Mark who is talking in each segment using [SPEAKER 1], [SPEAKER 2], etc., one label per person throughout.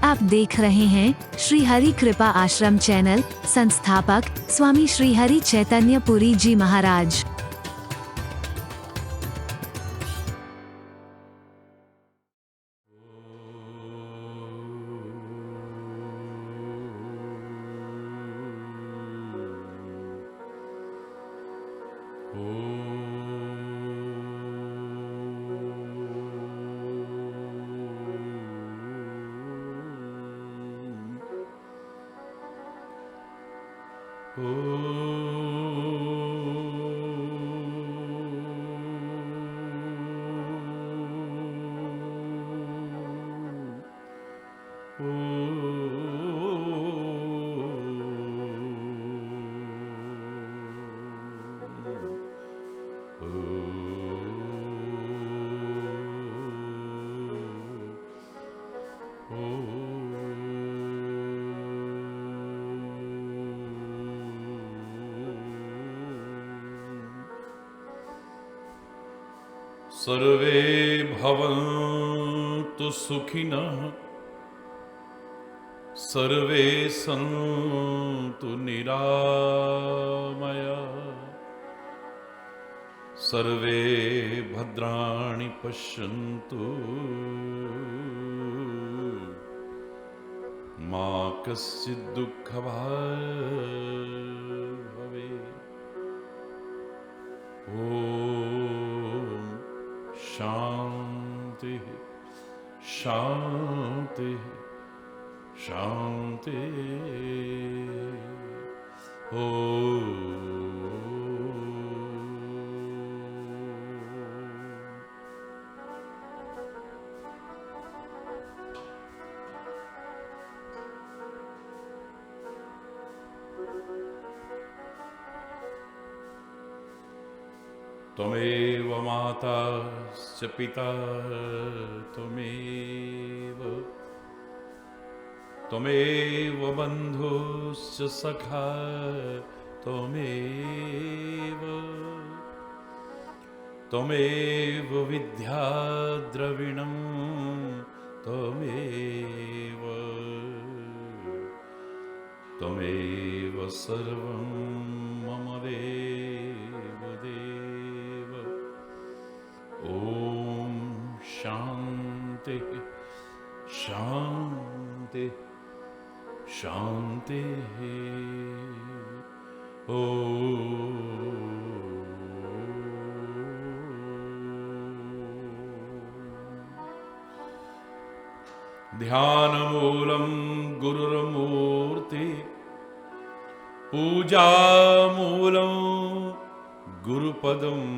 [SPEAKER 1] आप देख रहे हैं श्री हरि कृपा आश्रम चैनल। संस्थापक स्वामी श्री हरि चैतन्य पुरी जी महाराज।
[SPEAKER 2] सर्वे भवन्तु सुखिनः, सर्वे सन्तु निरामयाः, सर्वे भद्राणि पश्यन्तु मा कश्चित् दुःखभाग् भवेत्। शांति शांति शांति। त्वमेव माता च पिता त्वमेव बन्धुश्च सखा त्वमेव विद्या द्रविणं त्वमेव सर्वं मम देव देव। ओम शांति शांति शांति। ध्यानमूलं गुरुर्मूर्ति, पूजामूलं गुरुपदम्,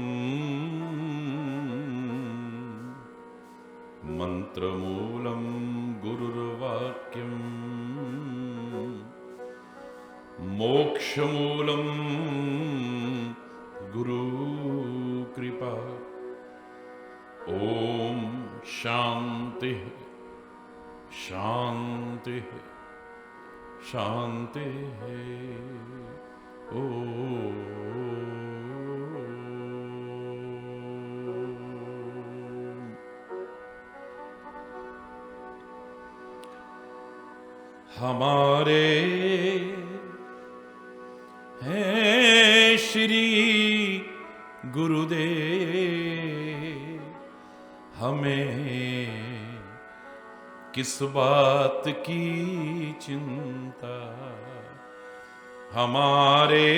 [SPEAKER 2] मंत्रमूलं गुरुर्वाक्यम्, मोक्षमूलं गुरुकृपा। ओम शांति शांति शांति। हमारे हैं श्री गुरुदेव, हमें किस बात की चिंता। हमारे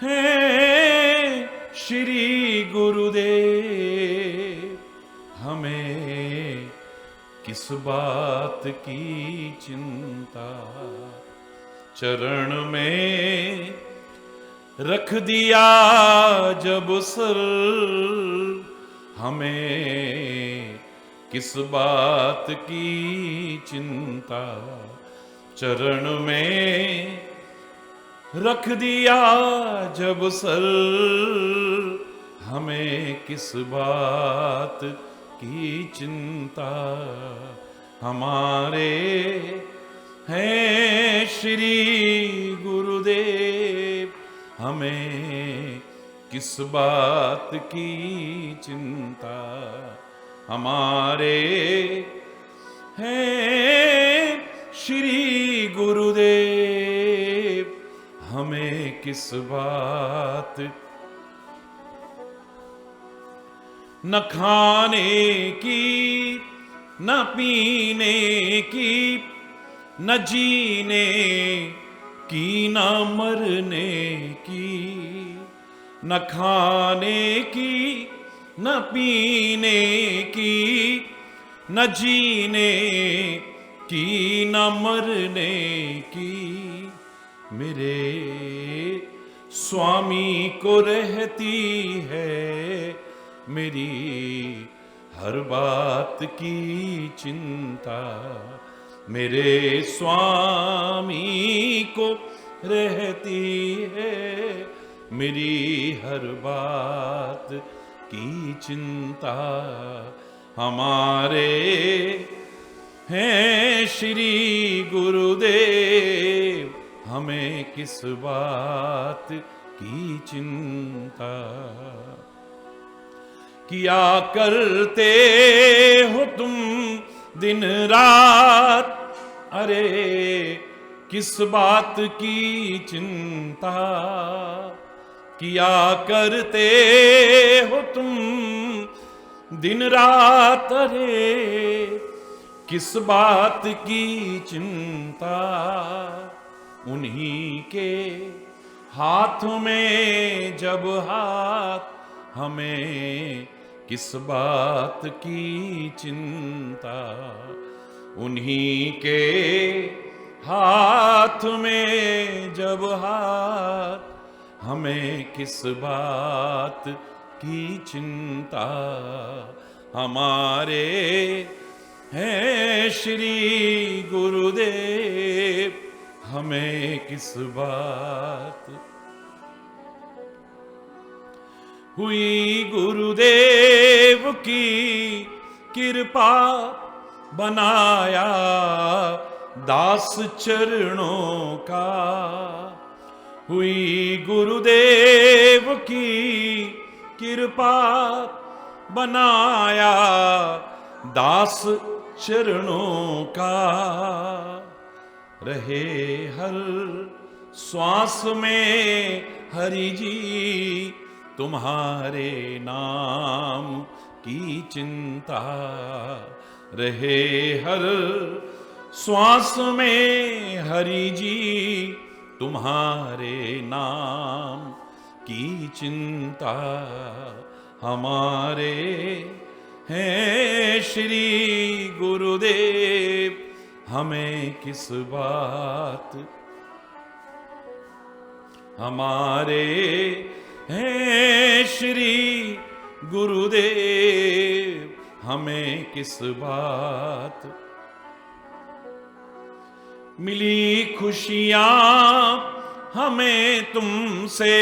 [SPEAKER 2] हैं श्री गुरुदेव, हमें किस बात की चिंता। चरण में रख दिया जब सर, हमें किस बात की चिंता। चरण में रख दिया जब सर, हमें किस बात की चिंता। हमारे हैं श्री गुरुदेव, हमें किस बात की चिंता। हमारे हैं श्री गुरुदेव, हमें किस बात न खाने की, न पीने की, न जीने की, न मरने की। न खाने की, न पीने की, न जीने की, न मरने की। मेरे स्वामी को रहती है मेरी हर बात की चिंता। मेरे स्वामी को रहती है मेरी हर बात की चिंता। हमारे हैं श्री गुरुदेव, हमें किस बात की चिंता। किया करते हो तुम दिन रात, अरे किस बात की चिंता। किया करते हो तुम दिन रात, अरे किस बात की चिंता। उन्हीं के हाथ में जब हाथ, हमें किस बात की चिंता। उन्हीं के हाथ में जब हाथ, हमें किस बात की चिंता। हमारे हैं श्री गुरुदेव, हमें किस बात। हुई गुरुदेव की कृपा, बनाया दास चरणों का। हुई गुरुदेव की कृपा, बनाया दास चरणों का। रहे हर श्वास में हरि जी, तुम्हारे नाम की चिंता। रहे हर श्वास में हरि जी, तुम्हारे नाम की चिंता। हमारे हैं श्री गुरुदेव, हमें किस बात। हमारे हैं श्री गुरुदेव, हमें किस बात। मिली खुशियां हमें तुमसे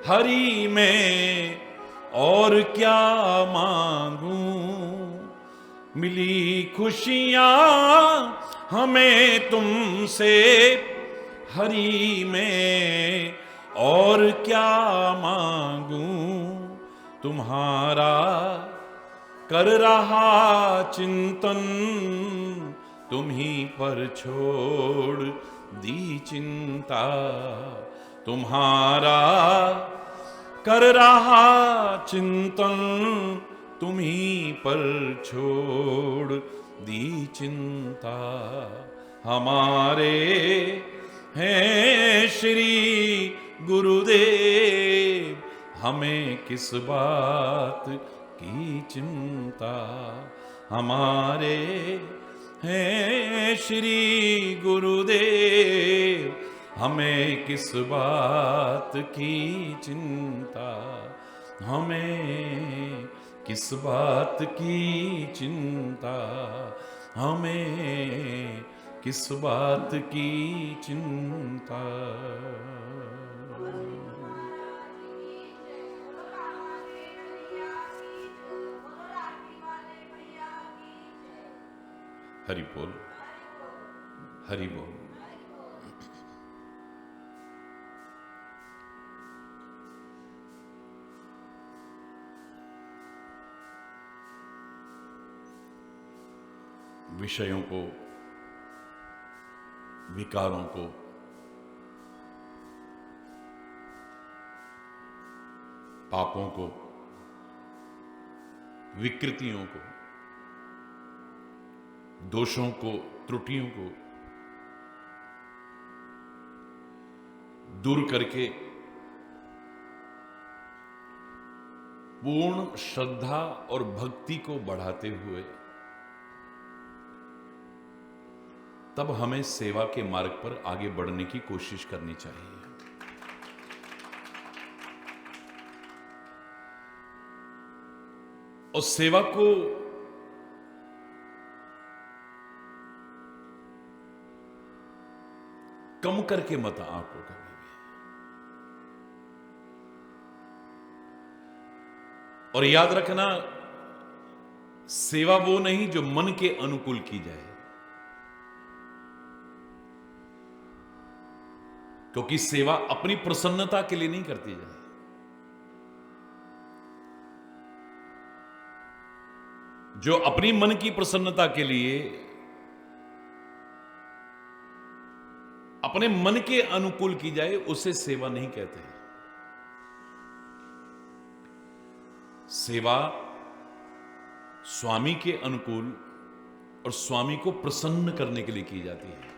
[SPEAKER 2] हरि में, और क्या मांगूं। मिली खुशियां हमें तुमसे हरि में, और क्या मांगूं। तुम्हारा कर रहा चिंतन, तुम्ही पर छोड़ दी चिंता। तुम्हारा कर रहा चिंतन, तुम्ही पर छोड़ दी चिंता। हमारे हैं श्री गुरुदेव, हमें किस बात की चिंता। हमारे हैं श्री गुरुदेव, हमें किस बात की चिंता। हमें किस बात की चिंता। हमें किस बात की चिंता। हरि बोल, हरि बोल। विषयों को, विकारों को, पापों को, विकृतियों को, दोषों को, त्रुटियों को दूर करके पूर्ण श्रद्धा और भक्ति को बढ़ाते हुए तब हमें सेवा के मार्ग पर आगे बढ़ने की कोशिश करनी चाहिए। और सेवा को कम करके मत आंको कभी भी। और याद रखना, सेवा वो नहीं जो मन के अनुकूल की जाए, क्योंकि सेवा अपनी प्रसन्नता के लिए नहीं करती जाए। जो अपनी मन की प्रसन्नता के लिए, अपने मन के अनुकूल की जाए, उसे सेवा नहीं कहते हैं। सेवा स्वामी के अनुकूल और स्वामी को प्रसन्न करने के लिए की जाती है।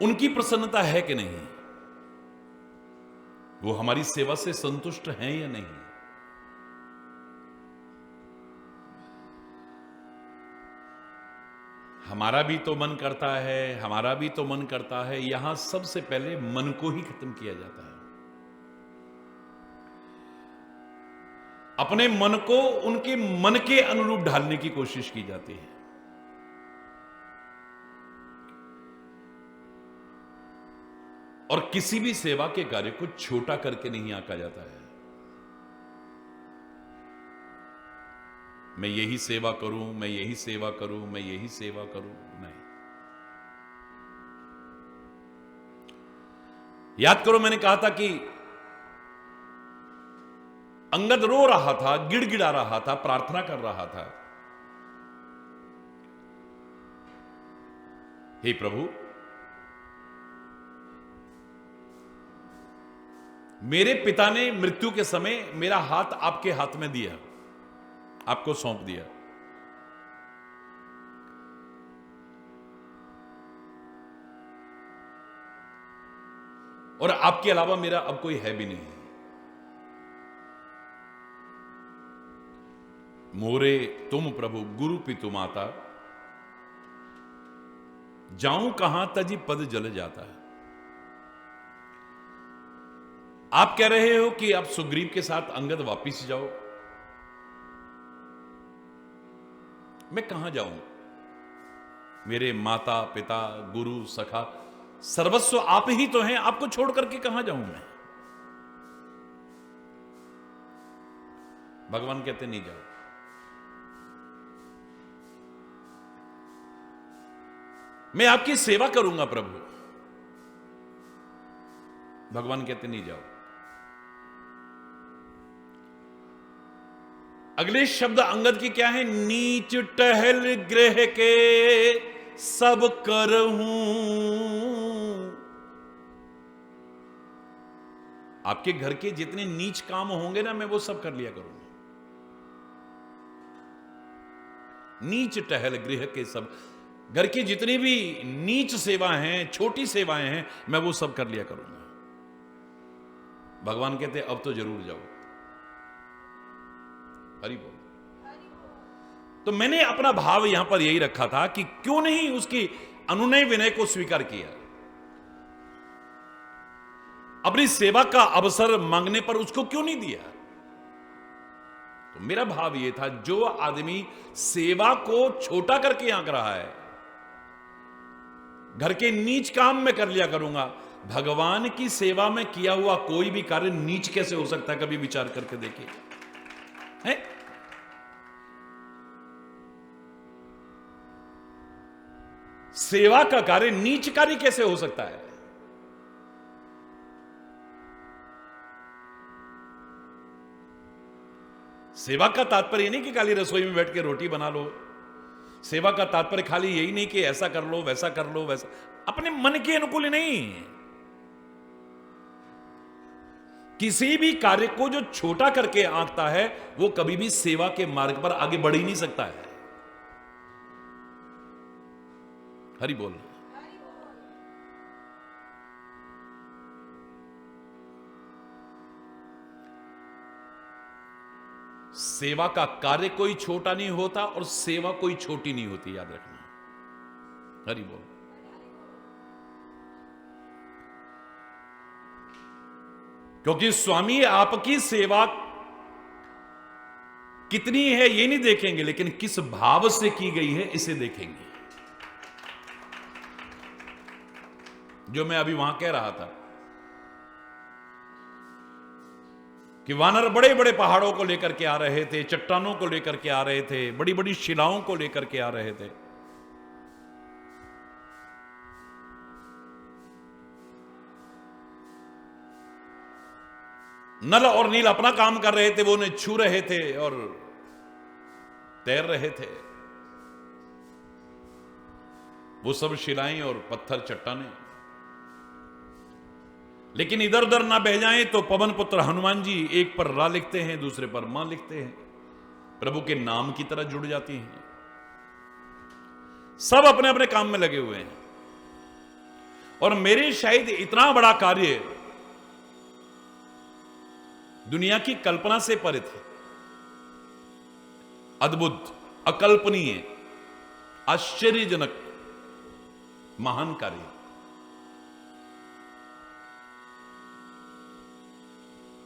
[SPEAKER 2] उनकी प्रसन्नता है कि नहीं, वो हमारी सेवा से संतुष्ट हैं या नहीं। हमारा भी तो मन करता है, हमारा भी तो मन करता है। यहां सबसे पहले मन को ही खत्म किया जाता है। अपने मन को उनके मन के अनुरूप ढालने की कोशिश की जाती है। और किसी भी सेवा के कार्य को छोटा करके नहीं आंका जाता है। मैं यही सेवा करूं, मैं यही सेवा करूं, मैं यही सेवा करूं, नहीं। याद करो, मैंने कहा था कि अंगद रो रहा था, गिड़गिड़ा रहा था, प्रार्थना कर रहा था, हे प्रभु, मेरे पिता ने मृत्यु के समय मेरा हाथ आपके हाथ में दिया, आपको सौंप दिया। और आपके अलावा मेरा अब कोई है भी नहीं। मोरे तुम प्रभु गुरु पितु माता, जाऊं कहां तजी पद जल जाता है। आप कह रहे हो कि आप सुग्रीव के साथ अंगद वापिस जाओ, मैं कहां जाऊं? मेरे माता पिता गुरु सखा सर्वस्व आप ही तो हैं, आपको छोड़ करके कहां जाऊं मैं? भगवान कहते नहीं जाओ। मैं आपकी सेवा करूंगा प्रभु। भगवान कहते नहीं जाओ। अगले शब्द अंगद की क्या है? नीच टहल गृह के सब करहूं। आपके घर के जितने नीच काम होंगे ना, मैं वो सब कर लिया करूंगा। नीच टहल गृह के सब, घर की जितनी भी नीच सेवाएं हैं, छोटी सेवाएं हैं, मैं वो सब कर लिया करूंगा। भगवान कहते अब तो जरूर जाओ। हरि बोल। तो मैंने अपना भाव यहां पर यही रखा था कि क्यों नहीं उसकी अनुनय विनय को स्वीकार किया। अपनी सेवा का अवसर मांगने पर उसको क्यों नहीं दिया? तो मेरा भाव यह था, जो आदमी सेवा को छोटा करके आंक रहा है, घर के नीच काम में कर लिया करूंगा, भगवान की सेवा में किया हुआ कोई भी कार्य नीच कैसे हो सकता है? कभी विचार करके देखिए। है? सेवा का कार्य नीच कार्य कैसे हो सकता है? सेवा का तात्पर्य ये नहीं कि खाली रसोई में बैठ के रोटी बना लो। सेवा का तात्पर्य खाली यही नहीं कि ऐसा कर लो, वैसा कर लो, वैसा अपने मन के अनुकूल नहीं। किसी भी कार्य को जो छोटा करके आंकता है वो कभी भी सेवा के मार्ग पर आगे बढ़ ही नहीं सकता है। हरि बोल। सेवा का कार्य कोई छोटा नहीं होता और सेवा कोई छोटी नहीं होती, याद रखना। हरि बोल। क्योंकि स्वामी आपकी सेवा कितनी है ये नहीं देखेंगे, लेकिन किस भाव से की गई है इसे देखेंगे। जो मैं अभी वहां कह रहा था कि वानर बड़े बड़े पहाड़ों को लेकर के आ रहे थे, चट्टानों को लेकर के आ रहे थे, बड़ी बड़ी शिलाओं को लेकर के आ रहे थे। नल और नील अपना काम कर रहे थे, वो उन्हें छू रहे थे और तैर रहे थे। वो सब शिलाएं और पत्थर चट्टानें, लेकिन इधर उधर ना बह जाएं तो पवन पुत्र हनुमान जी एक पर रा लिखते हैं, दूसरे पर मां लिखते हैं, प्रभु के नाम की तरह जुड़ जाती हैं। सब अपने अपने काम में लगे हुए हैं और मेरे शायद इतना बड़ा कार्य दुनिया की कल्पना से परे थे। अद्भुत, अकल्पनीय, आश्चर्यजनक महान कार्य।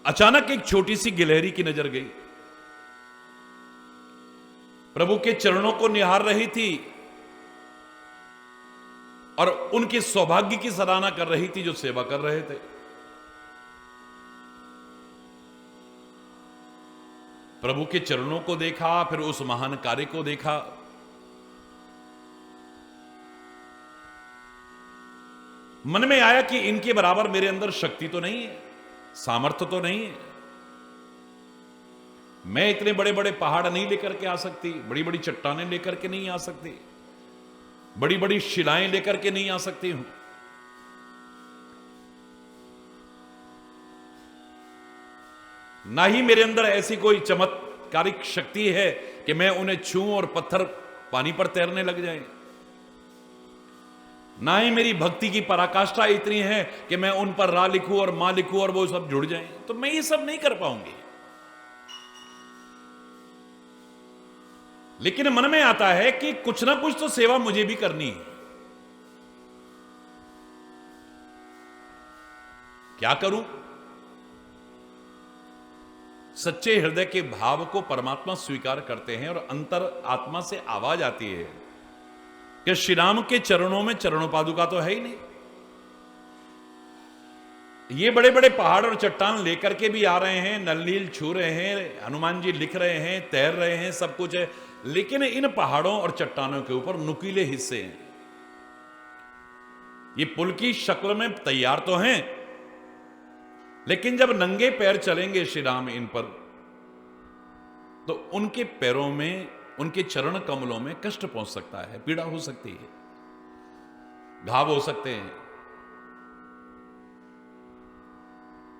[SPEAKER 2] अचानक एक छोटी सी गिलहरी की नजर गई, प्रभु के चरणों को निहार रही थी और उनके सौभाग्य की सराहना कर रही थी जो सेवा कर रहे थे। प्रभु के चरणों को देखा, फिर उस महान कार्य को देखा। मन में आया कि इनके बराबर मेरे अंदर शक्ति तो नहीं है, सामर्थ्य तो नहीं है। मैं इतने बड़े बड़े पहाड़ नहीं लेकर के आ सकती, बड़ी बड़ी चट्टानें लेकर के नहीं आ सकती, बड़ी बड़ी शिलाएं लेकर के नहीं आ सकती हूं। ना ही मेरे अंदर ऐसी कोई चमत्कारिक शक्ति है कि मैं उन्हें छूऊं और पत्थर पानी पर तैरने लग जाएं। ना ही मेरी भक्ति की पराकाष्ठा इतनी है कि मैं उन पर रा लिखूं और मां लिखूं और वो सब जुड़ जाएं। तो मैं ये सब नहीं कर पाऊंगी। लेकिन मन में आता है कि कुछ ना कुछ तो सेवा मुझे भी करनी है। क्या करूं? सच्चे हृदय के भाव को परमात्मा स्वीकार करते हैं और अंतर आत्मा से आवाज आती है कि श्री राम के चरणों में चरणों पादुका तो है ही नहीं। ये बड़े बड़े पहाड़ और चट्टान लेकर के भी आ रहे हैं, नल नील छू रहे हैं, हनुमान जी लिख रहे हैं, तैर रहे हैं, सब कुछ है, लेकिन इन पहाड़ों और चट्टानों के ऊपर नुकीले हिस्से हैं। ये पुल की शक्ल में तैयार तो हैं, लेकिन जब नंगे पैर चलेंगे श्री राम इन पर, तो उनके पैरों में, उनके चरण कमलों में कष्ट पहुंच सकता है, पीड़ा हो सकती है, घाव हो सकते हैं।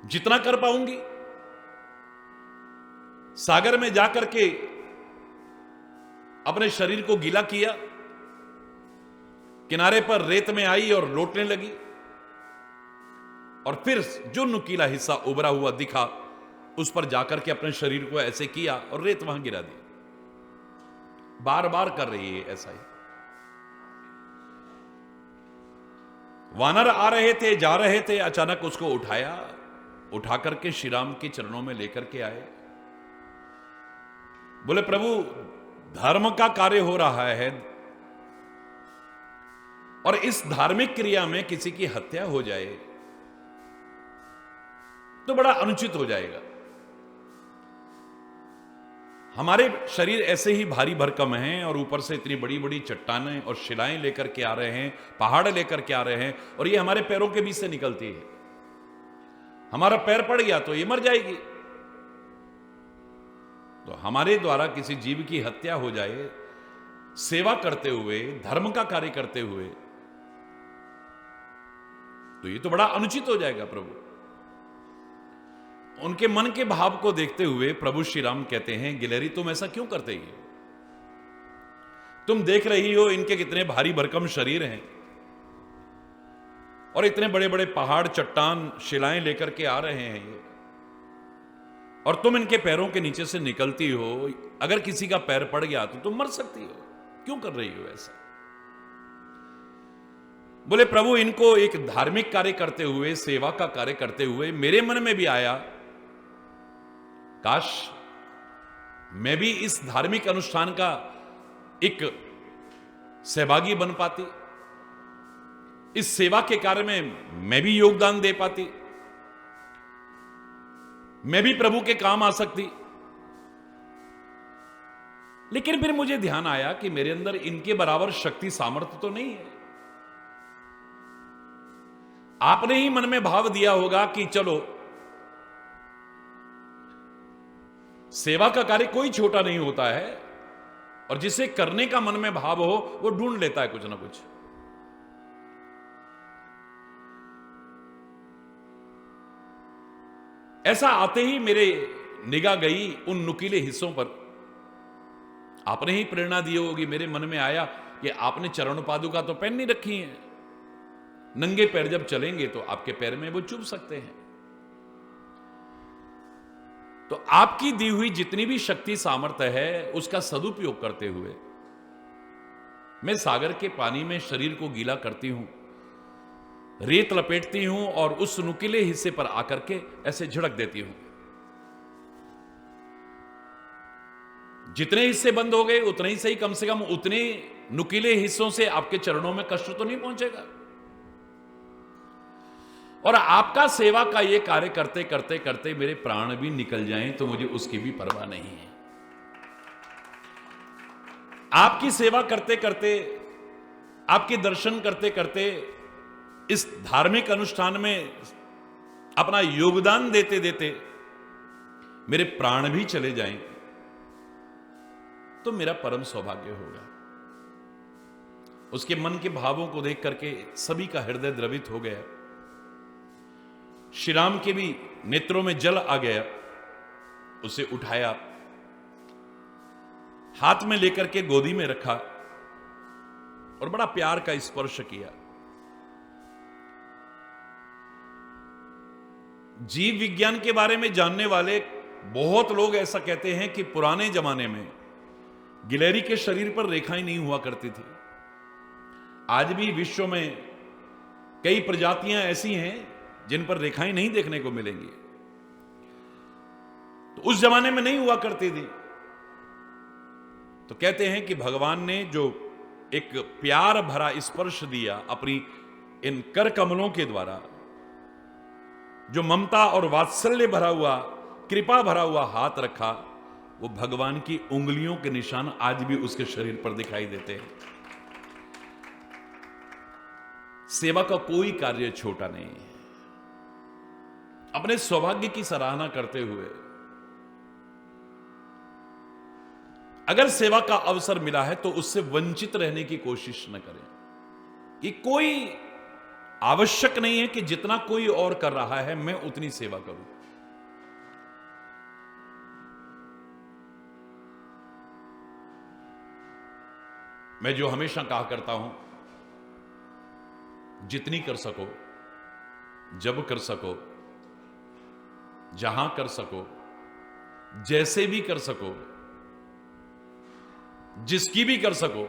[SPEAKER 2] जितना कर पाऊंगी, सागर में जाकर के अपने शरीर को गीला किया, किनारे पर रेत में आई और लौटने लगी, और फिर जो नुकीला हिस्सा उभरा हुआ दिखा उस पर जाकर के अपने शरीर को ऐसे किया और रेत वहां गिरा दी। बार बार कर रही है ऐसा ही। वानर आ रहे थे, जा रहे थे, अचानक उसको उठाया, उठा करके श्री राम के चरणों में लेकर के आए। बोले प्रभु, धर्म का कार्य हो रहा है और इस धार्मिक क्रिया में किसी की हत्या हो जाए तो बड़ा अनुचित हो जाएगा। हमारे शरीर ऐसे ही भारी भरकम हैं और ऊपर से इतनी बड़ी बड़ी चट्टानें और शिलाएं लेकर के आ रहे हैं, पहाड़ लेकर के आ रहे हैं, और ये हमारे पैरों के बीच से निकलती है। हमारा पैर पड़ गया तो ये मर जाएगी। तो हमारे द्वारा किसी जीव की हत्या हो जाए, सेवा करते हुए, धर्म का कार्य करते हुए, तो ये तो बड़ा अनुचित हो जाएगा। प्रभु उनके मन के भाव को देखते हुए प्रभु श्री राम कहते हैं, गिलहरी तुम ऐसा क्यों करते हो? तुम देख रही हो इनके कितने भारी भरकम शरीर हैं और इतने बड़े बड़े पहाड़, चट्टान, शिलाएं लेकर के आ रहे हैं ये, और तुम इनके पैरों के नीचे से निकलती हो। अगर किसी का पैर पड़ गया तो तुम मर सकती हो, क्यों कर रही हो ऐसा? बोले प्रभु इनको एक धार्मिक कार्य करते हुए, सेवा का कार्य करते हुए मेरे मन में भी आया, काश मैं भी इस धार्मिक अनुष्ठान का एक सहभागी बन पाती, इस सेवा के कार्य में मैं भी योगदान दे पाती, मैं भी प्रभु के काम आ सकती। लेकिन फिर मुझे ध्यान आया कि मेरे अंदर इनके बराबर शक्ति, सामर्थ्य तो नहीं है। आपने ही मन में भाव दिया होगा कि चलो, सेवा का कार्य कोई छोटा नहीं होता है, और जिसे करने का मन में भाव हो वो ढूंढ लेता है कुछ ना कुछ। ऐसा आते ही मेरे निगाह गई उन नुकीले हिस्सों पर। आपने ही प्रेरणा दी होगी, मेरे मन में आया कि आपने चरण पादुका तो पहन नहीं रखी है, नंगे पैर जब चलेंगे तो आपके पैर में वो चुभ सकते हैं। तो आपकी दी हुई जितनी भी शक्ति, सामर्थ्य है, उसका सदुपयोग करते हुए मैं सागर के पानी में शरीर को गीला करती हूं, रेत लपेटती हूं और उस नुकीले हिस्से पर आकर के ऐसे झड़क देती हूं। जितने हिस्से बंद हो गए उतने ही सही, कम से कम उतने नुकीले हिस्सों से आपके चरणों में कष्ट तो नहीं पहुंचेगा। और आपका सेवा का ये कार्य करते करते करते मेरे प्राण भी निकल जाएं तो मुझे उसकी भी परवाह नहीं है। आपकी सेवा करते करते, आपके दर्शन करते करते, इस धार्मिक अनुष्ठान में अपना योगदान देते देते मेरे प्राण भी चले जाएं तो मेरा परम सौभाग्य होगा। उसके मन के भावों को देख करके सभी का हृदय द्रवित हो गया। श्री राम के भी नेत्रों में जल आ गया। उसे उठाया, हाथ में लेकर के गोदी में रखा और बड़ा प्यार का स्पर्श किया। जीव विज्ञान के बारे में जानने वाले बहुत लोग ऐसा कहते हैं कि पुराने जमाने में गिलहरी के शरीर पर रेखाएं नहीं हुआ करती थी। आज भी विश्व में कई प्रजातियां ऐसी हैं जिन पर रेखाएं नहीं देखने को मिलेंगी, तो उस जमाने में नहीं हुआ करती थी। तो कहते हैं कि भगवान ने जो एक प्यार भरा स्पर्श दिया अपनी इन कर कमलों के द्वारा, जो ममता और वात्सल्य भरा हुआ, कृपा भरा हुआ हाथ रखा, वो भगवान की उंगलियों के निशान आज भी उसके शरीर पर दिखाई देते हैं। सेवा का कोई कार्य छोटा नहीं है। अपने सौभाग्य की सराहना करते हुए अगर सेवा का अवसर मिला है तो उससे वंचित रहने की कोशिश न करें। ये कोई आवश्यक नहीं है कि जितना कोई और कर रहा है मैं उतनी सेवा करूं। मैं जो हमेशा कहा करता हूं, जितनी कर सको, जब कर सको, जहां कर सको, जैसे भी कर सको, जिसकी भी कर सको,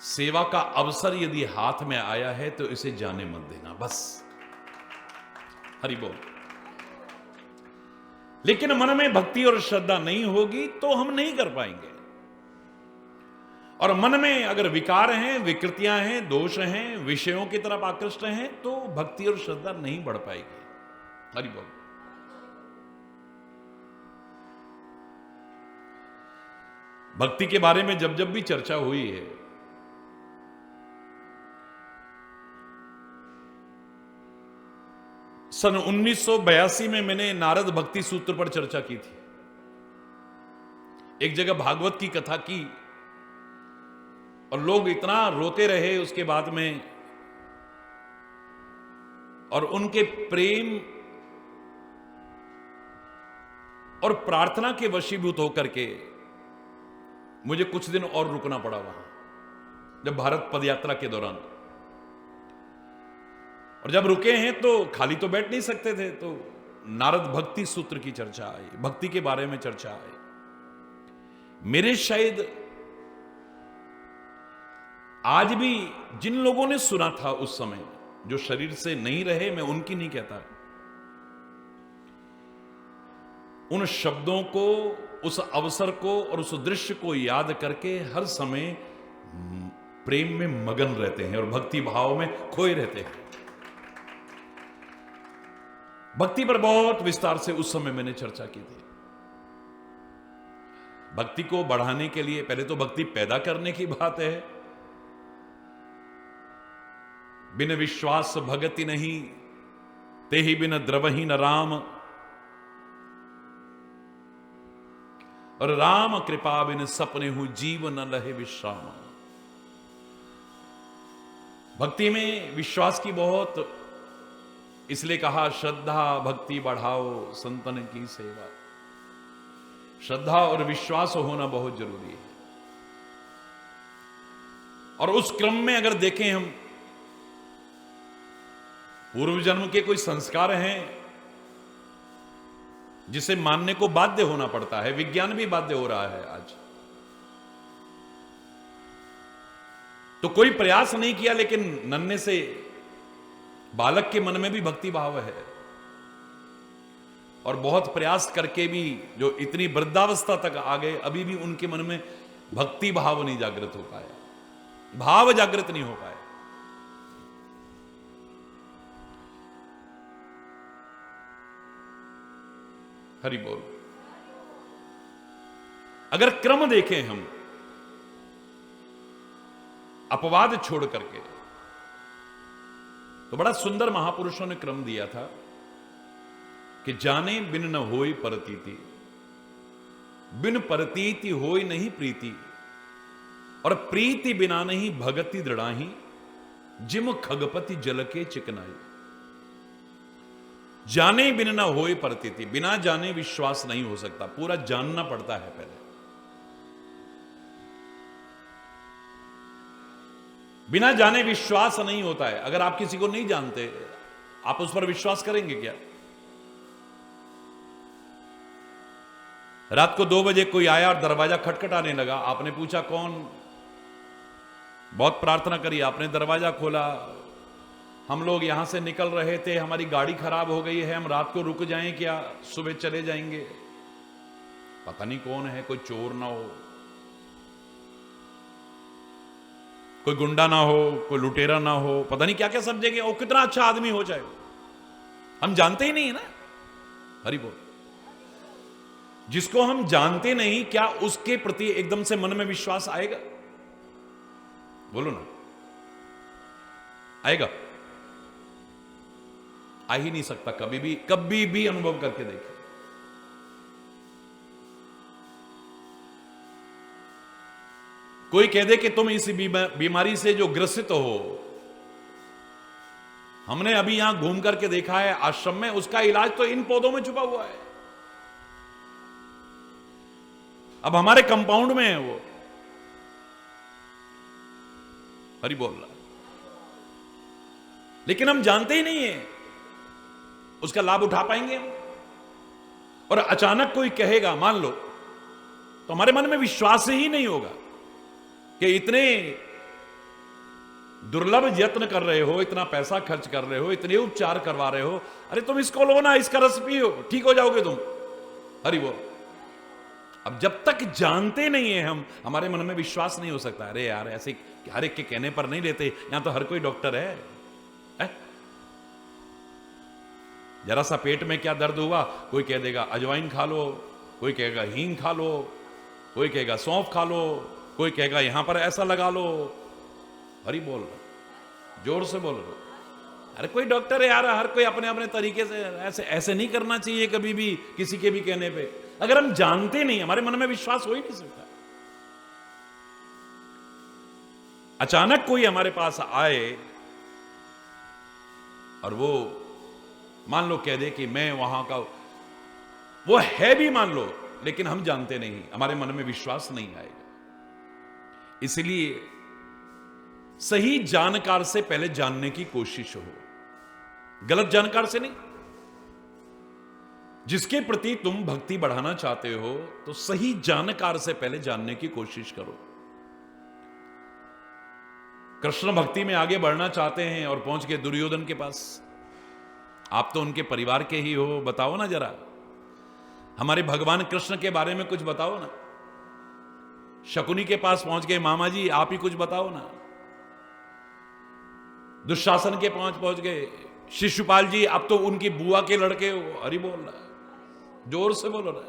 [SPEAKER 2] सेवा का अवसर यदि हाथ में आया है तो इसे जाने मत देना, बस। हरि बोल। लेकिन मन में भक्ति और श्रद्धा नहीं होगी तो हम नहीं कर पाएंगे। और मन में अगर विकार हैं, विकृतियां हैं, दोष हैं, विषयों की तरफ आकृष्ट हैं तो भक्ति और श्रद्धा नहीं बढ़ पाएगी। हरि बोल। भक्ति के बारे में जब जब भी चर्चा हुई है, सन 1982 में मैंने नारद भक्ति सूत्र पर चर्चा की थी। एक जगह भागवत की कथा की और लोग इतना रोते रहे उसके बाद में, और उनके प्रेम और प्रार्थना के वशीभूत होकर के मुझे कुछ दिन और रुकना पड़ा वहां, जब भारत पदयात्रा के दौरान। और जब रुके हैं तो खाली तो बैठ नहीं सकते थे, तो नारद भक्ति सूत्र की चर्चा आई, भक्ति के बारे में चर्चा आई। मेरे शायद आज भी जिन लोगों ने सुना था उस समय, जो शरीर से नहीं रहे, मैं उनकी नहीं कहता, उन शब्दों को, उस अवसर को और उस दृश्य को याद करके हर समय प्रेम में मगन रहते हैं और भक्ति भाव में खोए रहते हैं। भक्ति पर बहुत विस्तार से उस समय मैंने चर्चा की थी। भक्ति को बढ़ाने के लिए पहले तो भक्ति पैदा करने की बात है। बिन विश्वास भगति नहीं, ते ही बिन द्रवही न राम, और राम कृपा बिन सपने हूं जीव न लहे विश्राम। भक्ति में विश्वास की बहुत, इसलिए कहा श्रद्धा भक्ति बढ़ाओ संतन की सेवा। श्रद्धा और विश्वास होना बहुत जरूरी है। और उस क्रम में अगर देखें हम, पूर्व जन्म के कोई संस्कार हैं जिसे मानने को बाध्य होना पड़ता है, विज्ञान भी बाध्य हो रहा है आज। तो कोई प्रयास नहीं किया, लेकिन नन्हे से बालक के मन में भी भक्ति भाव है, और बहुत प्रयास करके भी जो इतनी वृद्धावस्था तक आ गए, अभी भी उनके मन में भक्ति भाव नहीं जागृत हो पाया, भाव जागृत नहीं हो पाया। हरि बोल। अगर क्रम देखें हम, अपवाद छोड़ करके, तो बड़ा सुंदर महापुरुषों ने क्रम दिया था कि जाने बिन न होई परतीति, बिन परतीति होई नहीं प्रीति, और प्रीति बिना नहीं भगति दृढ़ाही, जिम खगपति जल के चिकनाई। जाने बिन न होई परतीति, बिना जाने विश्वास नहीं हो सकता, पूरा जानना पड़ता है पहले। बिना जाने विश्वास नहीं होता है। अगर आप किसी को नहीं जानते, आप उस पर विश्वास करेंगे क्या? रात को 2 बजे कोई आया और दरवाजा खटखटाने लगा, आपने पूछा कौन? बहुत प्रार्थना करी, आपने दरवाजा खोला, हम लोग यहां से निकल रहे थे, हमारी गाड़ी खराब हो गई है, हम रात को रुक जाएं क्या, सुबह चले जाएंगे? पता नहीं कौन है, कोई चोर ना हो, कोई गुंडा ना हो, कोई लुटेरा ना हो, पता नहीं क्या क्या सब जगह, और कितना अच्छा आदमी हो जाए, हम जानते ही नहीं है ना। हरि बोल। जिसको हम जानते नहीं, क्या उसके प्रति एकदम से मन में विश्वास आएगा? बोलो ना, आएगा? आ ही नहीं सकता। कभी भी अनुभव करके देखें। कोई कह दे कि तुम इस बीमारी से जो ग्रसित हो, हमने अभी यहां घूम करके देखा है आश्रम में, उसका इलाज तो इन पौधों में छुपा हुआ है। अब हमारे कंपाउंड में है वो। हरि बोल रहा, लेकिन हम जानते ही नहीं है, उसका लाभ उठा पाएंगे हम? और अचानक कोई कहेगा, मान लो, तो हमारे मन में विश्वास ही नहीं होगा कि इतने दुर्लभ यत्न कर रहे हो, इतना पैसा खर्च कर रहे हो, इतने उपचार करवा रहे हो, अरे तुम इसको लो ना, इसका रस पियो, ठीक हो जाओगे तुम। हरि बोल। अब जब तक जानते नहीं है हम, हमारे मन में विश्वास नहीं हो सकता। अरे यार, ऐसे हर एक के कहने पर नहीं लेते, यहां तो हर कोई डॉक्टर है? जरा सा पेट में क्या दर्द हुआ, कोई कह देगा अजवाइन खा लो, कोई कहेगा हींग खा लो, कोई कहेगा सौंफ खा लो, कोई कहेगा यहां पर ऐसा लगा लो। हरि बोल, जोर से बोल रहे। अरे कोई डॉक्टर है यार, हर कोई अपने अपने तरीके से। ऐसे नहीं करना चाहिए कभी भी किसी के भी कहने पे। अगर हम जानते नहीं, हमारे मन में विश्वास हो ही नहीं सकता। अचानक कोई हमारे पास आए और वो मान लो कह दे कि मैं वहां का, वो है भी मान लो, लेकिन हम जानते नहीं, हमारे मन में विश्वास नहीं आएगा। इसलिए सही जानकार से पहले जानने की कोशिश हो, गलत जानकार से नहीं। जिसके प्रति तुम भक्ति बढ़ाना चाहते हो तो सही जानकार से पहले जानने की कोशिश करो। कृष्ण भक्ति में आगे बढ़ना चाहते हैं और पहुंच गए दुर्योधन के पास। आप तो उनके परिवार के ही हो, बताओ ना जरा, हमारे भगवान कृष्ण के बारे में कुछ बताओ ना। शकुनी के पास पहुंच गए, मामा जी आप ही कुछ बताओ ना। दुशासन के पास पहुंच गए, शिशुपाल जी अब तो उनकी बुआ के लड़के हो। हरि बोल रहा, जोर से बोलो ना।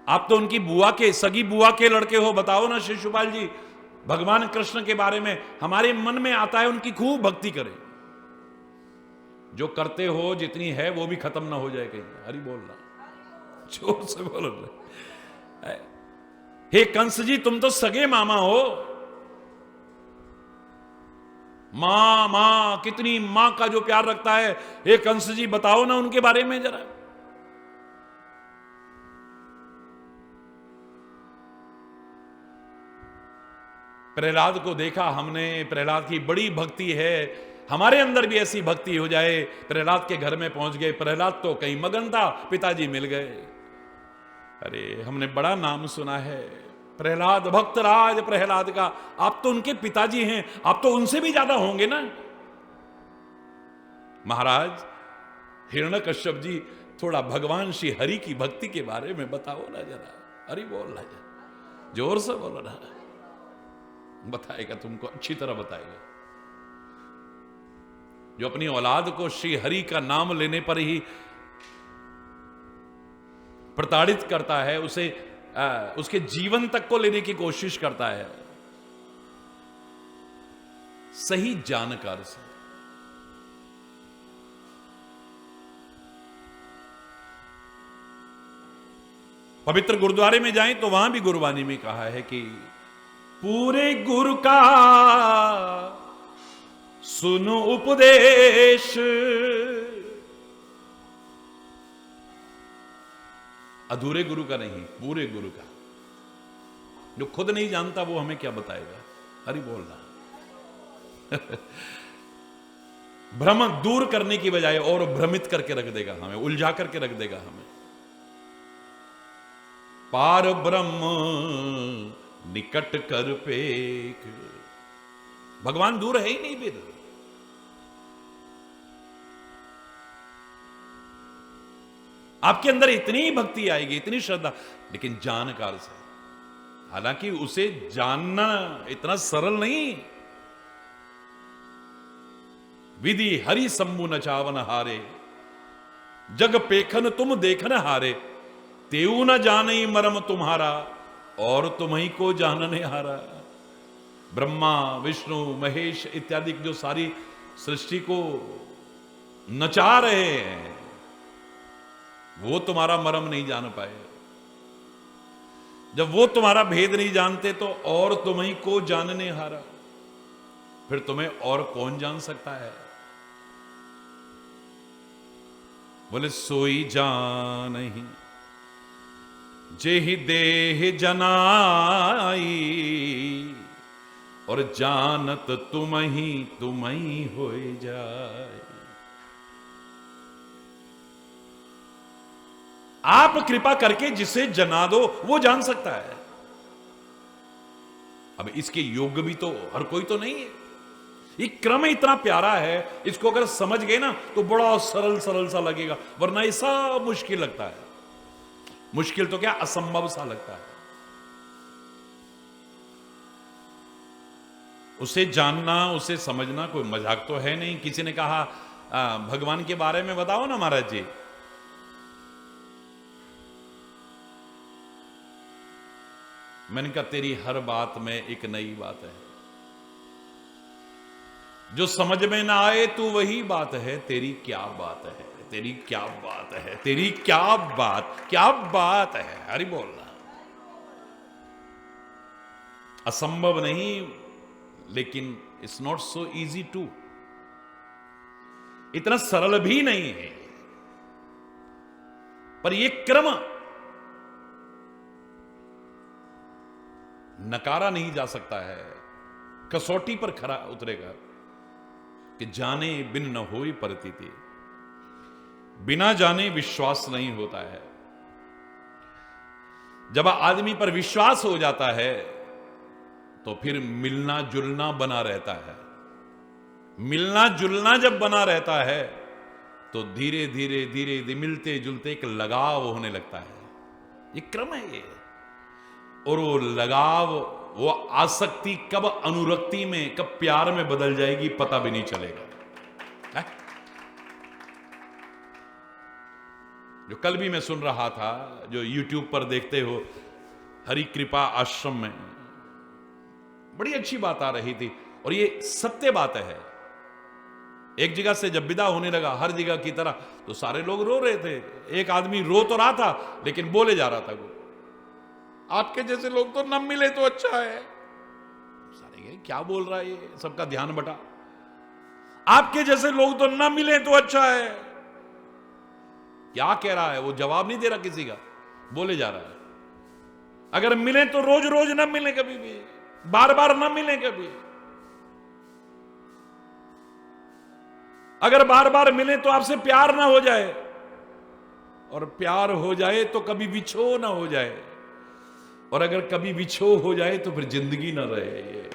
[SPEAKER 2] आप तो उनकी बुआ के, सगी बुआ के लड़के हो, बताओ ना शिशुपाल जी भगवान कृष्ण के बारे में। हमारे मन में आता है उनकी खूब भक्ति करें। जो करते हो जितनी है वो भी खत्म ना हो जाए कहीं। हरि बोल रहा, जोर से बोलो ना। हे कंस जी तुम तो सगे मामा हो। मां मां, कितनी मां का जो प्यार रखता है। हे कंस जी बताओ ना उनके बारे में जरा। प्रहलाद को देखा हमने, प्रहलाद की बड़ी भक्ति है, हमारे अंदर भी ऐसी भक्ति हो जाए। प्रहलाद के घर में पहुंच गए, प्रहलाद तो कहीं मगन था, पिताजी मिल गए। अरे हमने बड़ा नाम सुना है प्रहलाद, भक्तराज प्रहलाद का। आप तो उनके पिताजी हैं, आप तो उनसे भी ज्यादा होंगे ना। महाराज हिरण्यकश्यप जी थोड़ा भगवान श्री हरि की भक्ति के बारे में बताओ ना जरा। हरि बोल रहा जरा, जोर से बोलो ना। बताएगा तुमको, अच्छी तरह बताएगा। जो अपनी औलाद को श्री हरि का नाम लेने पर ही प्रताड़ित करता है, उसे उसके जीवन तक को लेने की कोशिश करता है, सही जानकार से। पवित्र गुरुद्वारे में जाएं तो वहां भी गुरबानी में कहा है कि पूरे गुरु का सुनो उपदेश, अधूरे गुरु का नहीं, पूरे गुरु का। जो खुद नहीं जानता वो हमें क्या बताएगा। हरि बोलना। भ्रम दूर करने की बजाय और भ्रमित करके रख देगा हमें, उलझा करके रख देगा हमें। पार ब्रह्म निकट कर पेख, भगवान दूर है ही नहीं फिर। आपके अंदर इतनी भक्ति आएगी, इतनी श्रद्धा, लेकिन जानकार से। हालांकि उसे जानना इतना सरल नहीं। विधि हरि सम्मु न चावन हारे, जग पेखन तुम देखन हारे। तेऊ न जाने मरम तुम्हारा, और तुम्ही को जानने हारा। ब्रह्मा विष्णु महेश इत्यादि जो सारी सृष्टि को नचा रहे हैं, वो तुम्हारा मरम नहीं जान पाए। जब वो तुम्हारा भेद नहीं जानते तो और तुम्ही को जानने हारा, फिर तुम्हें और कौन जान सकता है। बोले सोई जानहि जेहि देह जनाई, और जानत तुम्ही होए जाए। आप कृपा करके जिसे जना दो वो जान सकता है। अब इसके योग्य भी तो हर कोई तो नहीं है। ये क्रम इतना प्यारा है, इसको अगर समझ गए ना तो बड़ा सरल सरल सा लगेगा, वरना ये सब मुश्किल लगता है। मुश्किल तो क्या, असंभव सा लगता है। उसे जानना, उसे समझना कोई मजाक तो है नहीं। किसी ने कहा भगवान के बारे में बताओ ना महाराज जी। मैंने कहा तेरी हर बात में एक नई बात है। जो समझ में ना आए तू वही बात है, तेरी क्या बात है। तेरी क्या बात है, तेरी क्या बात है, हरि बोलना। असंभव नहीं, लेकिन it's not so easy to, इतना सरल भी नहीं है। पर यह क्रम नकारा नहीं जा सकता है, कसौटी पर खरा उतरेगा कि जाने बिन न होई प्रतीति, बिना जाने विश्वास नहीं होता है। जब आदमी पर विश्वास हो जाता है तो फिर मिलना जुलना बना रहता है। मिलना जुलना जब बना रहता है तो धीरे धीरे धीरे धीरे मिलते जुलते एक लगाव होने लगता है। ये क्रम है ये। और वो लगाव, वो आसक्ति कब अनुरक्ति में, कब प्यार में बदल जाएगी पता भी नहीं चलेगा। है? जो कल भी मैं सुन रहा था, जो YouTube पर देखते हो, हरि कृपा आश्रम में बड़ी अच्छी बात आ रही थी और ये सत्य बात है। एक जगह से जब विदा होने लगा हर जगह की तरह, तो सारे लोग रो रहे थे। एक आदमी रो तो रहा था लेकिन बोले जा रहा था, वो आपके जैसे लोग तो न मिले तो अच्छा है। सारे कहे क्या बोल रहा है ये, सबका ध्यान बटा। आपके जैसे लोग तो न मिले तो अच्छा है, क्या कह रहा है वो, जवाब नहीं दे रहा किसी का, बोले जा रहा है। अगर मिले तो रोज रोज न मिले, कभी भी बार बार न मिले कभी। अगर बार बार मिले तो आपसे प्यार ना हो जाए, और प्यार हो जाए तो कभी विछो ना हो जाए, और अगर कभी विछो हो जाए तो फिर जिंदगी ना रहे। ये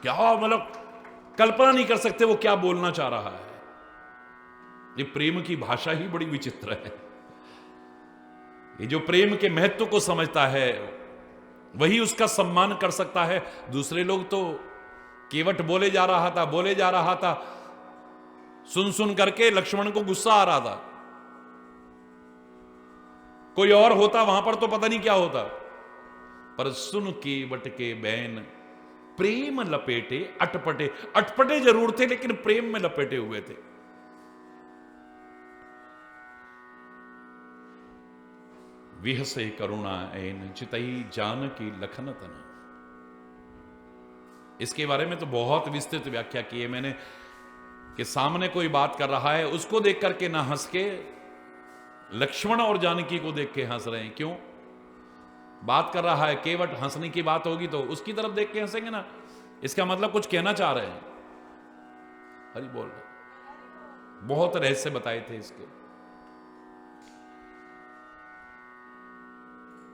[SPEAKER 2] क्या मतलब, कल्पना नहीं कर सकते वो क्या बोलना चाह रहा है। ये प्रेम की भाषा ही बड़ी विचित्र है। ये जो प्रेम के महत्व को समझता है वही उसका सम्मान कर सकता है। दूसरे लोग तो केवट बोले जा रहा था, सुन सुन करके लक्ष्मण को गुस्सा आ रहा था। कोई और होता वहां पर तो पता नहीं क्या होता, पर सुन केवट के बैन प्रेम लपेटे अटपटे। अटपटे जरूर थे लेकिन प्रेम में लपेटे हुए थे। विहसे करुणा ऐन चितई जानकी लखन तन। इसके बारे में तो बहुत विस्तृत व्याख्या की है मैंने, कि सामने कोई बात कर रहा है उसको देख करके ना हंस के लक्ष्मण और जानकी को देख के हंस रहे हैं। क्यों? बात कर रहा है केवट, हंसने की बात होगी तो उसकी तरफ देख के हंसेंगे ना, इसका मतलब कुछ कहना चाह रहे हैं। हरि बोल, बहुत रहस्य बताए थे इसके।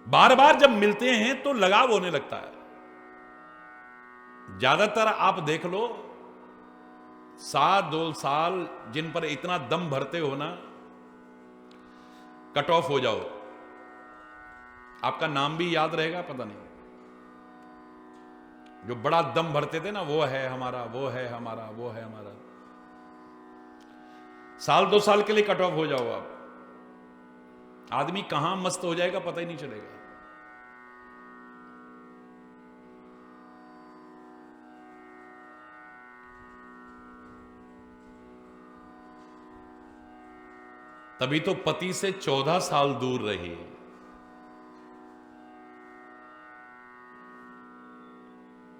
[SPEAKER 2] बार बार जब मिलते हैं तो लगाव होने लगता है। ज्यादातर आप देख लो 7-2 साल जिन पर इतना दम भरते हो ना, कट ऑफ हो जाओ, आपका नाम भी याद रहेगा पता नहीं। जो बड़ा दम भरते थे ना, वो है हमारा, वो है हमारा, वो है हमारा। 1-2 साल के लिए कट ऑफ हो जाओ आप, आदमी कहां मस्त हो जाएगा पता ही नहीं चलेगा। तभी तो पति से 14 साल दूर रही,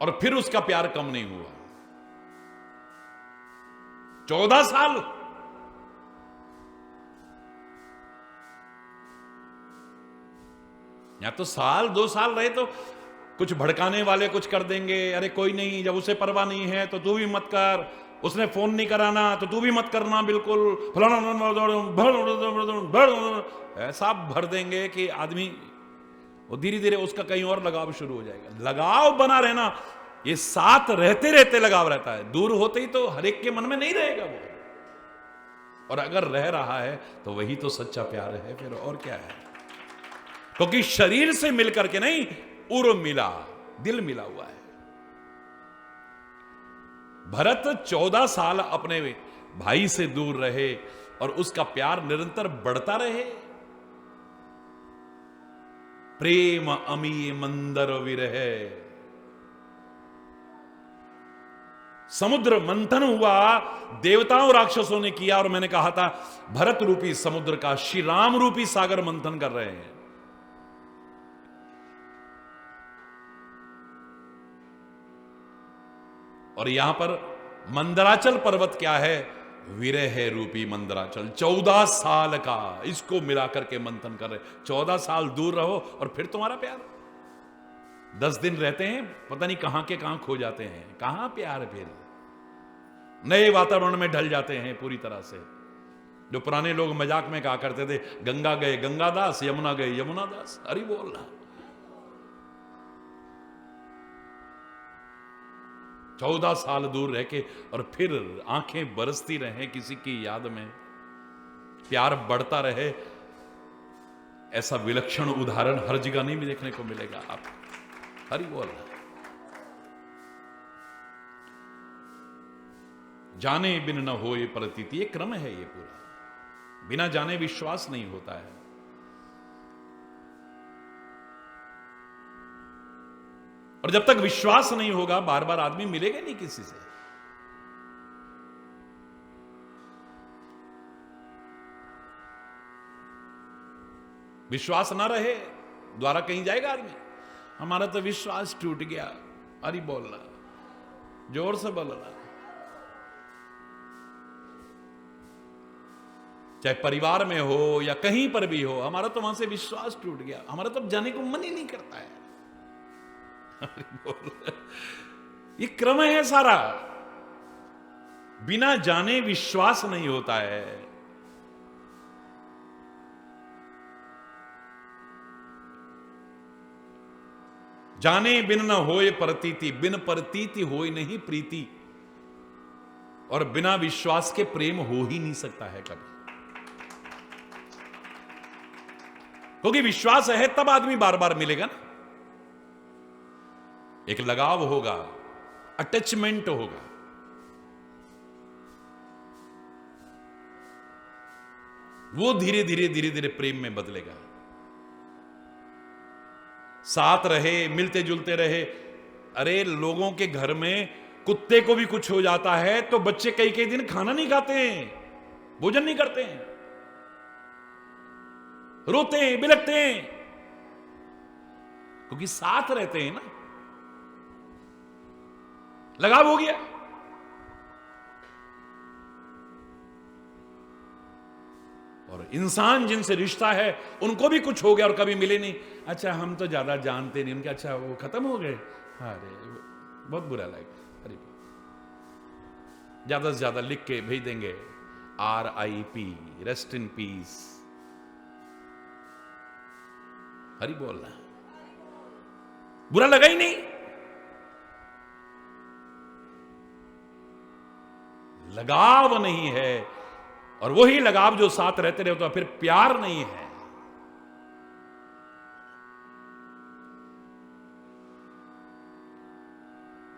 [SPEAKER 2] और फिर उसका प्यार कम नहीं हुआ। 14 साल। या तो 1-2 साल रहे तो कुछ भड़काने वाले कुछ कर देंगे, अरे कोई नहीं, जब उसे परवाह नहीं है तो तू भी मत कर, उसने फोन नहीं कराना तो तू भी मत करना, बिल्कुल ऐसा भर देंगे कि आदमी वो धीरे धीरे उसका कहीं और लगाव शुरू हो जाएगा। लगाव बना रहना, ये साथ रहते रहते लगाव रहता है, दूर होते ही तो हर एक के मन में नहीं रहेगा वो। और अगर रह रहा है तो वही तो सच्चा प्यार है फिर, और क्या है। क्योंकि शरीर से मिलकर के नहीं, उर मिला, दिल मिला हुआ है। भरत 14 साल अपने भाई से दूर रहे और उसका प्यार निरंतर बढ़ता रहे। प्रेम अमी मंदर विरह, समुद्र मंथन हुआ, देवताओं राक्षसों ने किया, और मैंने कहा था भरत रूपी समुद्र का श्री राम रूपी सागर मंथन कर रहे हैं। और यहां पर मंदराचल पर्वत क्या है? विरह रूपी मंदराचल, 14 साल का इसको मिलाकर के मंथन कर रहे। 14 साल दूर रहो और फिर तुम्हारा प्यार। 10 दिन रहते हैं, पता नहीं कहां के कहां खो जाते हैं, कहां प्यार, फिर नए वातावरण में ढल जाते हैं पूरी तरह से। जो पुराने लोग मजाक में कहा करते थे, गंगा गए गंगादास, यमुना गए यमुना दास। अरे बोल रहा 14 साल दूर रह के और फिर आंखें बरसती रहे किसी की याद में, प्यार बढ़ता रहे, ऐसा विलक्षण उदाहरण हर जगह नहीं देखने को मिलेगा। आप हरि बोल। जाने बिन न होए प्रतीति, ये क्रम है ये पूरा। बिना जाने विश्वास नहीं होता है। और जब तक विश्वास नहीं होगा, बार बार आदमी मिलेगा नहीं किसी से। विश्वास ना रहे द्वारा कहीं जाएगा आदमी। हमारा तो विश्वास टूट गया। अरे बोलना, जोर से बोलना। चाहे परिवार में हो या कहीं पर भी हो, हमारा तो वहां से विश्वास टूट गया, हमारा तो जाने को मन ही नहीं करता है। ये क्रम है सारा। बिना जाने विश्वास नहीं होता है। जाने बिन न होए प्रतीति, बिन प्रतीति होए नहीं प्रीति। और बिना विश्वास के प्रेम हो ही नहीं सकता है कभी। क्योंकि विश्वास है तब आदमी बार बार मिलेगा ना। एक लगाव होगा, अटैचमेंट होगा। वो धीरे धीरे धीरे धीरे प्रेम में बदलेगा। साथ रहे, मिलते जुलते रहे। अरे लोगों के घर में कुत्ते को भी कुछ हो जाता है तो बच्चे कई कई दिन खाना नहीं खाते हैं, भोजन नहीं करते हैं, रोते हैं, बिलखते हैं, क्योंकि साथ रहते हैं ना, लगाव हो गया। और इंसान जिनसे रिश्ता है उनको भी कुछ हो गया और कभी मिले नहीं। अच्छा हम तो ज्यादा जानते नहीं उनके, अच्छा वो खत्म हो गए, अरे बहुत बुरा लगा। अरे ज्यादा से ज्यादा लिख के भेज देंगे RIP, rest in peace. Hari बोलना, बुरा लगा ही नहीं। लगाव नहीं है, और वही लगाव जो साथ रहते रहे तो फिर प्यार नहीं है।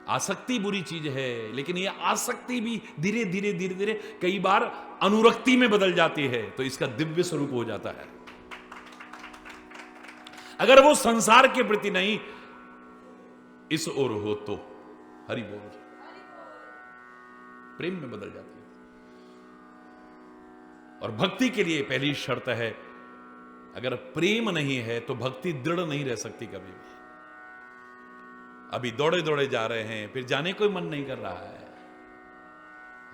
[SPEAKER 2] आसक्ति बुरी चीज है, लेकिन ये आसक्ति भी धीरे धीरे धीरे धीरे कई बार अनुरक्ति में बदल जाती है, तो इसका दिव्य स्वरूप हो जाता है। अगर वो संसार के प्रति नहीं इस ओर हो तो हरि बोल प्रेम में बदल जाती है। और भक्ति के लिए पहली शर्त है, अगर प्रेम नहीं है तो भक्ति दृढ़ नहीं रह सकती कभी भी। अभी दौड़े दौड़े जा रहे हैं, फिर जाने को मन नहीं कर रहा है।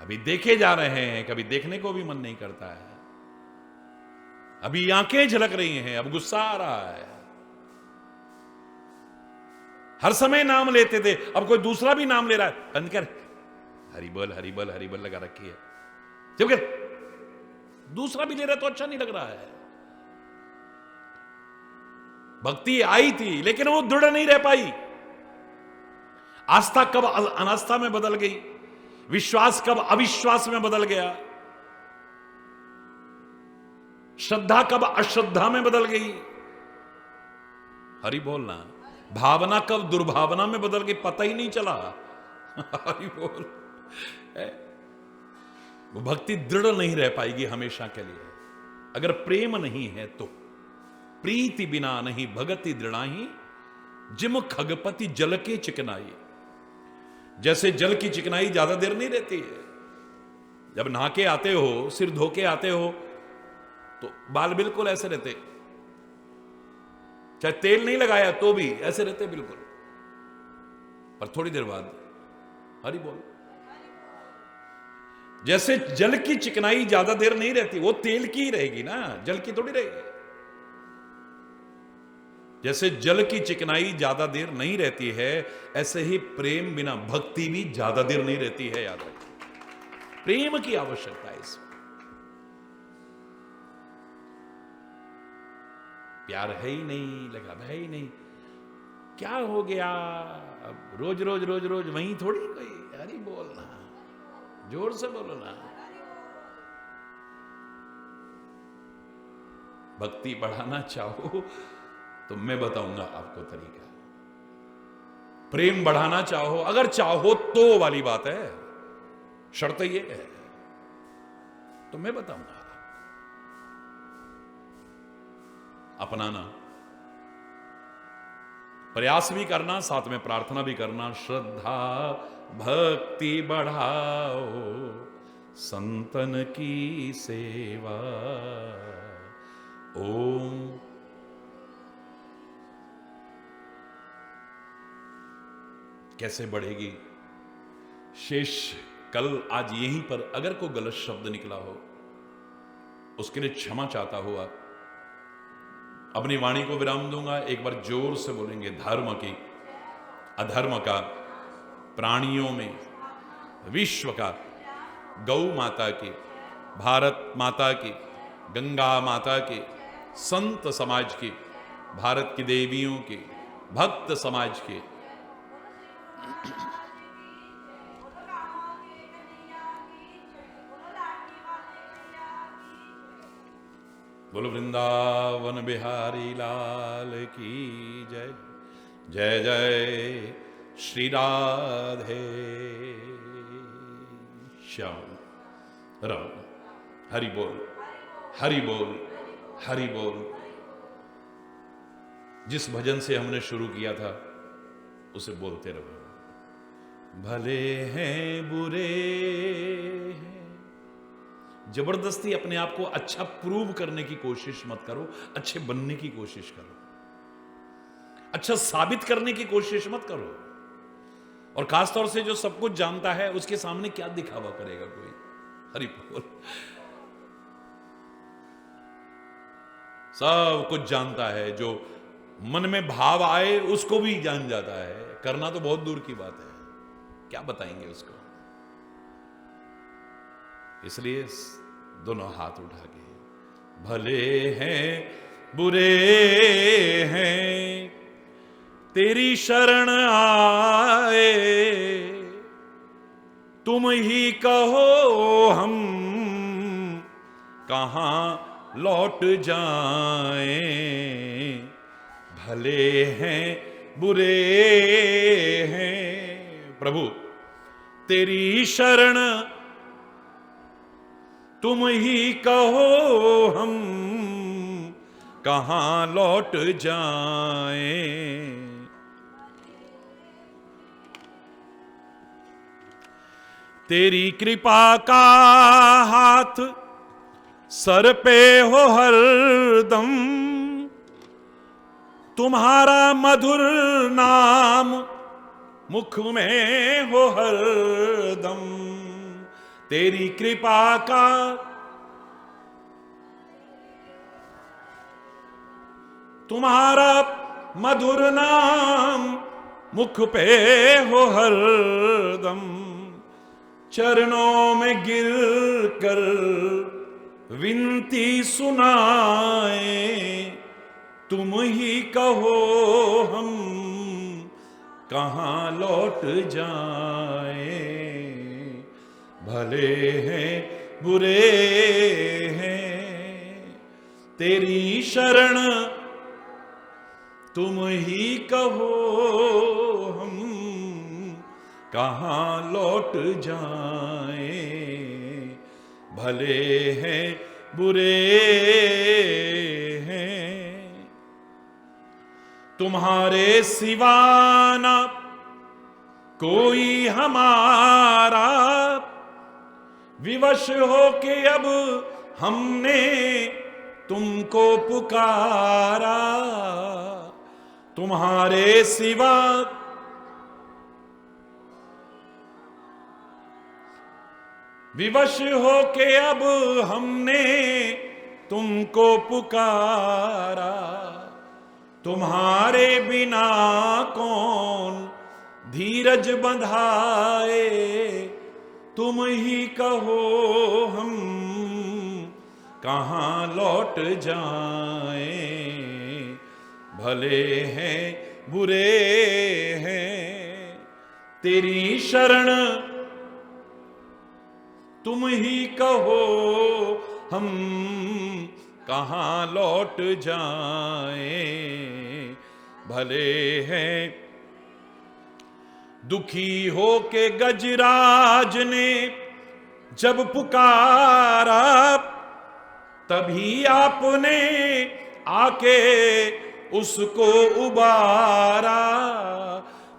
[SPEAKER 2] अभी देखे जा रहे हैं, कभी देखने को भी मन नहीं करता है। अभी आंखें झलक रही हैं, अब गुस्सा आ रहा है। हर समय नाम लेते थे, अब कोई दूसरा भी नाम ले रहा है, बंद कर, हरि बोल हरि बोल हरि बोल लगा रखी है। जबकि दूसरा भी ले रहा तो अच्छा नहीं लग रहा है। भक्ति आई थी लेकिन वो दृढ़ नहीं रह पाई। आस्था कब अनास्था में बदल गई, विश्वास कब अविश्वास में बदल गया, श्रद्धा कब अश्रद्धा में बदल गई। हरि बोलना, भावना कब दुर्भावना में बदल गई, पता ही नहीं चला। हरि बोल। वो भक्ति दृढ़ नहीं रह पाएगी हमेशा के लिए। अगर प्रेम नहीं है तो प्रीति बिना नहीं भगति दृढ़ाही, जिम खगपति जल के चिकनाई। जैसे जल की चिकनाई ज्यादा देर नहीं रहती है। जब नहा के आते हो, सिर धो के आते हो, तो बाल बिल्कुल ऐसे रहते, चाहे तेल नहीं लगाया तो भी ऐसे रहते बिल्कुल। पर थोड़ी देर बाद हरि बोल, जैसे जल की चिकनाई ज्यादा देर नहीं रहती, वो तेल की ही रहेगी ना, जल की थोड़ी रहेगी। जैसे जल की चिकनाई ज्यादा देर नहीं रहती है, ऐसे ही प्रेम बिना भक्ति भी ज्यादा देर नहीं रहती है। याद रखिए, प्रेम की आवश्यकता है इसमें। प्यार है ही नहीं, लगाव है ही नहीं, क्या हो गया? अब रोज रोज रोज रोज वहीं थोड़ी कोई हरि बोलना, जोर से बोलो ना। भक्ति बढ़ाना चाहो तो मैं बताऊंगा आपको तरीका। प्रेम बढ़ाना चाहो, अगर चाहो तो वाली बात है, शर्त ये है, तो मैं बताऊंगा। अपनाना, प्रयास भी करना, साथ में प्रार्थना भी करना। श्रद्धा भक्ति बढ़ाओ, संतन की सेवा। ओम। कैसे बढ़ेगी? शेष कल आज यहीं पर अगर कोई गलत शब्द निकला हो, उसके लिए क्षमा चाहता हो। आप अपनी वाणी को विराम दूंगा, एक बार जोर से बोलेंगे। धर्म की, अधर्म का, प्राणियों में, विश्व का, गौ माता की, भारत माता की, गंगा माता की, संत समाज की, भारत की देवियों की, भक्त समाज की, बोलो वृंदावन बिहारी लाल की जय। जय जय श्री राधे श्याम राम। हरि बोल, हरि बोल, हरि बोल। जिस भजन से हमने शुरू किया था उसे बोलते रहो। भले हैं बुरे हैं, जबरदस्ती अपने आप को अच्छा प्रूव करने की कोशिश मत करो, अच्छे बनने की कोशिश करो, अच्छा साबित करने की कोशिश मत करो। और खासतौर से जो सब कुछ जानता है उसके सामने क्या दिखावा करेगा कोई? हरि बोल। सब कुछ जानता है, जो मन में भाव आए उसको भी जान जाता है, करना तो बहुत दूर की बात है, क्या बताएंगे उसको? इसलिए दोनों हाथ उठा के, भले हैं बुरे हैं तेरी शरण आए, तुम ही कहो हम कहां लौट जाएं। भले हैं बुरे हैं प्रभु तेरी शरण, तुम ही कहो हम कहां लौट जाएं। तेरी कृपा का हाथ सर पे हो हरदम, तुम्हारा मधुर नाम मुख में हो हरदम। तेरी कृपा का तुम्हारा मधुर नाम मुख पे हो हरदम। चरणों में गिर कर विनती सुनाए, तुम ही कहो हम कहां लौट जाएं। भले हैं बुरे हैं तेरी शरण, तुम ही कहो हम कहां लौट जाएं। भले हैं बुरे हैं तुम्हारे सिवाना कोई हमारा विवश हो के अब हमने तुमको पुकारा, तुम्हारे सिवा विवश हो के अब हमने तुमको पुकारा, तुम्हारे बिना कौन धीरज बंधाए, तुम ही कहो हम कहाँ लौट जाएं, भले हैं बुरे हैं तेरी शरण, तुम ही कहो हम कहाँ लौट जाएं, भले हैं। दुखी हो के गजराज ने जब पुकारा, तभी आपने आके उसको उबारा।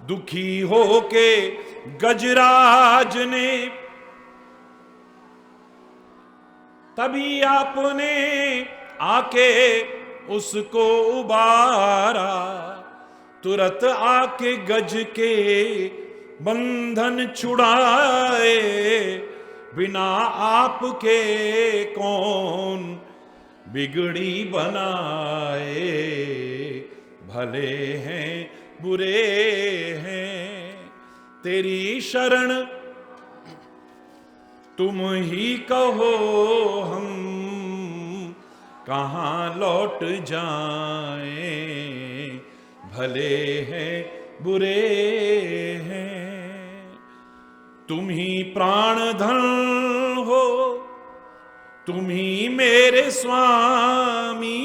[SPEAKER 2] दुखी हो के गजराज ने तभी आपने आके उसको उबारा, तुरंत आके गज के बंधन छुड़ाए, बिना आपके कौन बिगड़ी बनाए, भले हैं बुरे हैं तेरी शरण, तुम ही कहो हम कहाँ लौट जाएं, भले हैं बुरे हैं। तुम ही प्राण धन हो, तुम ही मेरे स्वामी,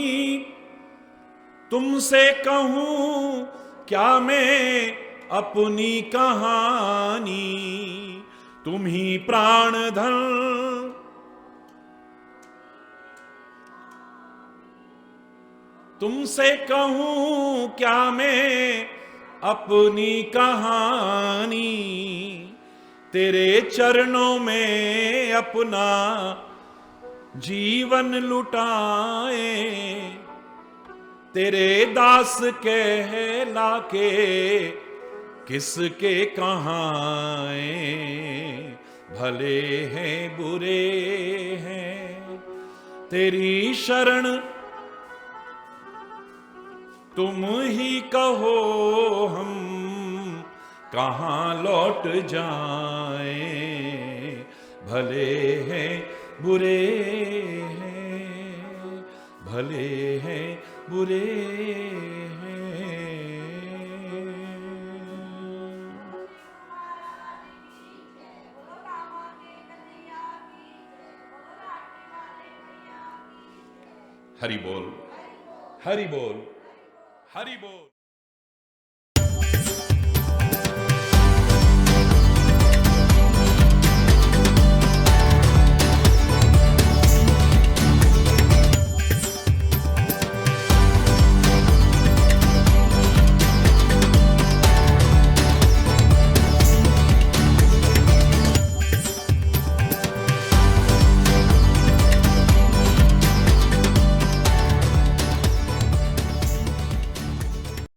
[SPEAKER 2] तुमसे कहूं क्या मैं अपनी कहानी, तुम ही प्राण धन, तुमसे कहूं क्या मैं अपनी कहानी, तेरे चरणों में अपना जीवन लुटाए, तेरे दास कहला के किसके कहाए, भले हैं बुरे हैं तेरी शरण, तुम ही कहो हम कहाँ लौट जाएं, भले हैं बुरे हैं, भले हैं बुरे हैं। हरि बोल, हरि बोल, हरि बोल।